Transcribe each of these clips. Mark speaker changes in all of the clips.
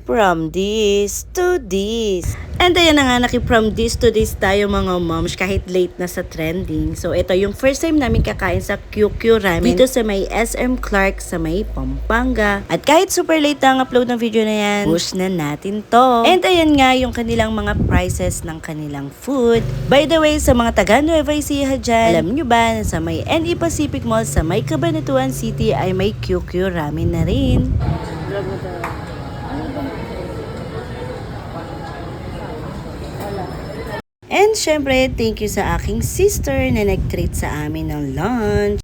Speaker 1: From this to this. And ayan na nga, from this to this tayo mga moms, kahit late na sa trending. So ito yung first time namin kakain sa QQ Ramen dito sa may SM Clark sa may Pampanga. At kahit super late na ang upload ng video na yan, push na natin to. And ayan nga yung kanilang mga prices ng kanilang food. By the way, sa mga taga Nueva Ecija dyan, alam nyo ba na sa may NE Pacific Mall sa may Cabanatuan City ay may QQ Ramen na rin. And syempre, thank you sa aking sister na nag-treat sa amin ng lunch.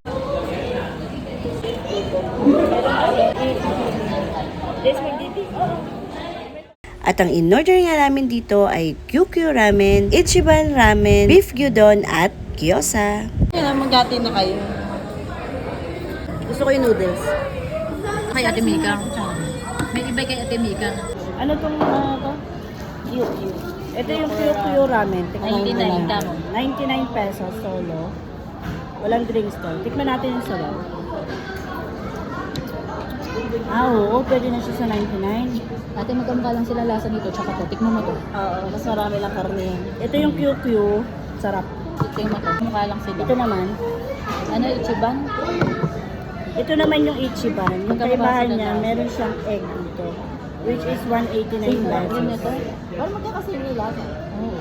Speaker 1: At ang in-order nga namin dito ay QQ Ramen, Ichiban Ramen, Beef Gyudon at Gyoza.
Speaker 2: Kaya mag-ati na kayo. Gusto ko yung noodles.
Speaker 3: Kay Ate Mika. May iba kay Ate Mika.
Speaker 1: Ano tong to? QQ. Ito yung QQ Ramen. Tingnan mo
Speaker 3: 99
Speaker 1: lang.
Speaker 3: tama.
Speaker 1: 99 pesos solo. Walang drinks to. Tikman natin yung sabaw. Oo, pwede na siya sa 99.
Speaker 3: Ate, magkamukha lang sila lasa nito. Tsaka to, tikman mo to.
Speaker 2: Oo, mas marami lang karne.
Speaker 1: Ito yung QQ. Sarap.
Speaker 3: Tikman mo to. Mukha lang sila.
Speaker 1: Ito naman.
Speaker 3: Ano, Ichiban?
Speaker 1: Ito naman yung Ichiban. Yung
Speaker 3: Magkamukha
Speaker 1: kaibahan
Speaker 3: sila
Speaker 1: niya,
Speaker 3: na.
Speaker 1: meron siyang egg dito. Which is 189
Speaker 3: Yun na
Speaker 1: pesos.
Speaker 3: to.
Speaker 2: Parang magkakasing nila.
Speaker 3: Oo.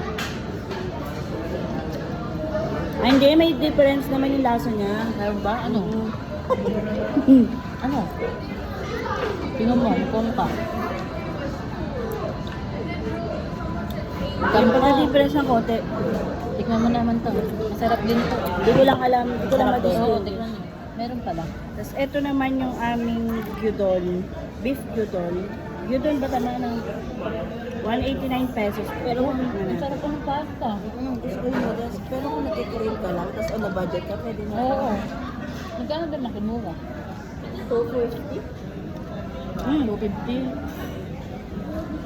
Speaker 1: Ay, hindi, may difference naman yung lasa niya.
Speaker 3: Meron ba? Ano? Ano? Tingnan mo, kung pa.
Speaker 1: Yung pagka-difference ng kote,
Speaker 3: Tikman mo naman to. Masarap din to.
Speaker 1: hindi ko lang alam, hindi ko lang
Speaker 3: Oo,
Speaker 1: ma-distinguish.
Speaker 3: tikman mo. Meron pala.
Speaker 1: Tapos ito naman yung aming gyudon, beef gyudon. Gyudon ba tama ng 189 pesos? Pero
Speaker 3: Ang sarap ko ng pasta.
Speaker 2: Gusto ko yung noodles. Pero kung nag-crave ka lang, tapos on a budget ka, pwede na.
Speaker 3: Oo. Magkano ba nakimura?
Speaker 2: 250.
Speaker 3: 250.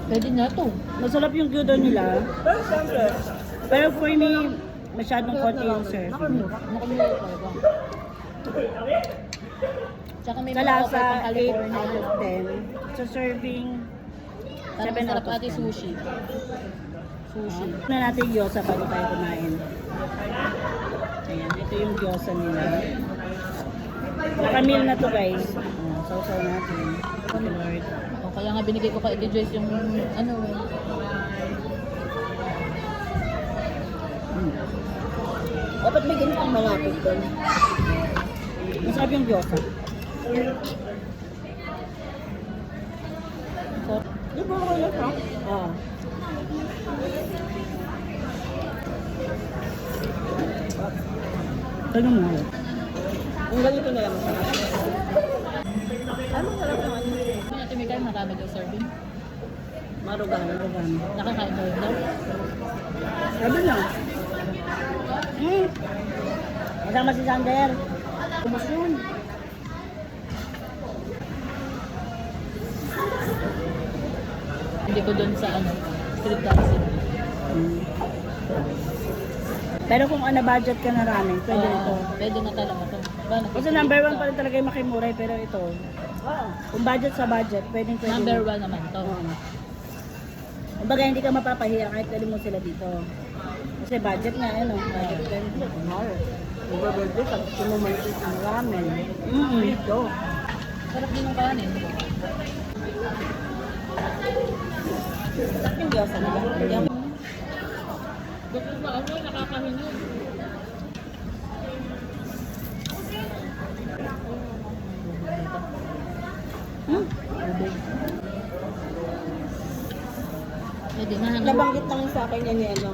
Speaker 3: Pwede na to.
Speaker 1: Masarap yung gyudon nila.
Speaker 2: Pero siyempre,
Speaker 1: Pero for me, masyadong konti yung serving.
Speaker 3: Nakamura talaga. Tsaka may
Speaker 1: Sa
Speaker 3: mga offer
Speaker 1: lasa,
Speaker 3: pang
Speaker 1: 8
Speaker 3: California.
Speaker 1: out of 10. Sa serving,
Speaker 3: Parang
Speaker 1: 7
Speaker 3: masarap
Speaker 1: out of
Speaker 3: ate
Speaker 1: 10.
Speaker 3: sushi. Sushi.
Speaker 1: Na natin yung gyoza bago tayo kumain. Ayan, ito yung gyoza nila. Nakamil na to guys. Sausaw natin. Oh, Lord.
Speaker 3: O, kaya nga binigay ko kay Ate Joyce yung ano eh.
Speaker 2: dapat may ganito ang malapit doon.
Speaker 1: Masarap yung gyoza.
Speaker 2: Di ba ako lang ha?
Speaker 1: Oo. Tanong mo.
Speaker 2: Ang ganito na lang masarap. Ano sarap naman?
Speaker 3: Kung Ate Mika, marami daw serving.
Speaker 2: Marugan.
Speaker 3: Nakakain mo rin daw.
Speaker 1: Sabi lang. Kasama si Sander. Kumus yun.
Speaker 3: Hindi ko doon sa ano, street dancing.
Speaker 1: Pero kung ano budget ka na ramen, pwede ito.
Speaker 3: Pwede na talaga to. Ba,
Speaker 1: Kasi number 1 pa rin talaga yung makimuray, pero ito. Kung budget sa budget, pwede.
Speaker 3: Number 1 naman to.
Speaker 1: Oo. Kumbaga hindi ka mapapahiya kahit dali mo sila dito. Kasi budget nga, ano. Budget ka rin.
Speaker 2: Mahal. Overburden ka. Gusto mo maliit ang ramen. Dito.
Speaker 3: Sarap din yung kanin.
Speaker 2: Sarap yung gyoza nila. Yung
Speaker 3: Gusto ba ako, nakakahinyo. Pwede na.
Speaker 2: nabanggit lang sa akin yan ni ano.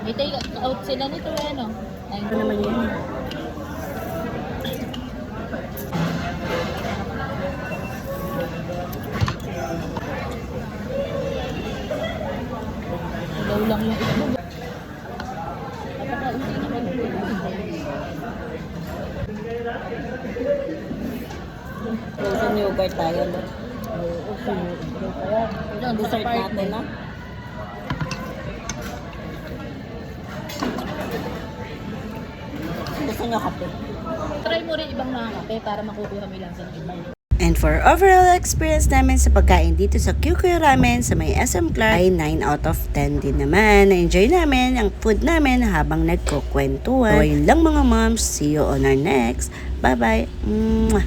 Speaker 3: May take out sila nito eh, ano? Ay,
Speaker 1: Ano naman yun?
Speaker 3: ilaw lang yung itlog. Napaka-uti naman.
Speaker 2: Frozen yogurt tayo. No?
Speaker 3: Yan, sa
Speaker 2: Dessert
Speaker 3: part
Speaker 2: natin na. Gusto nyo kape?
Speaker 3: Try mo rin ibang mga kape para makukuha mo lang sa iba.
Speaker 1: And for overall experience namin sa pagkain dito sa QQ Ramen sa may SM Clark ay 9 out of 10 din naman. Na-enjoy namin ang food namin habang nagkukwentuhan. So, ayun lang mga moms. See you on our next. Bye-bye. Mwah.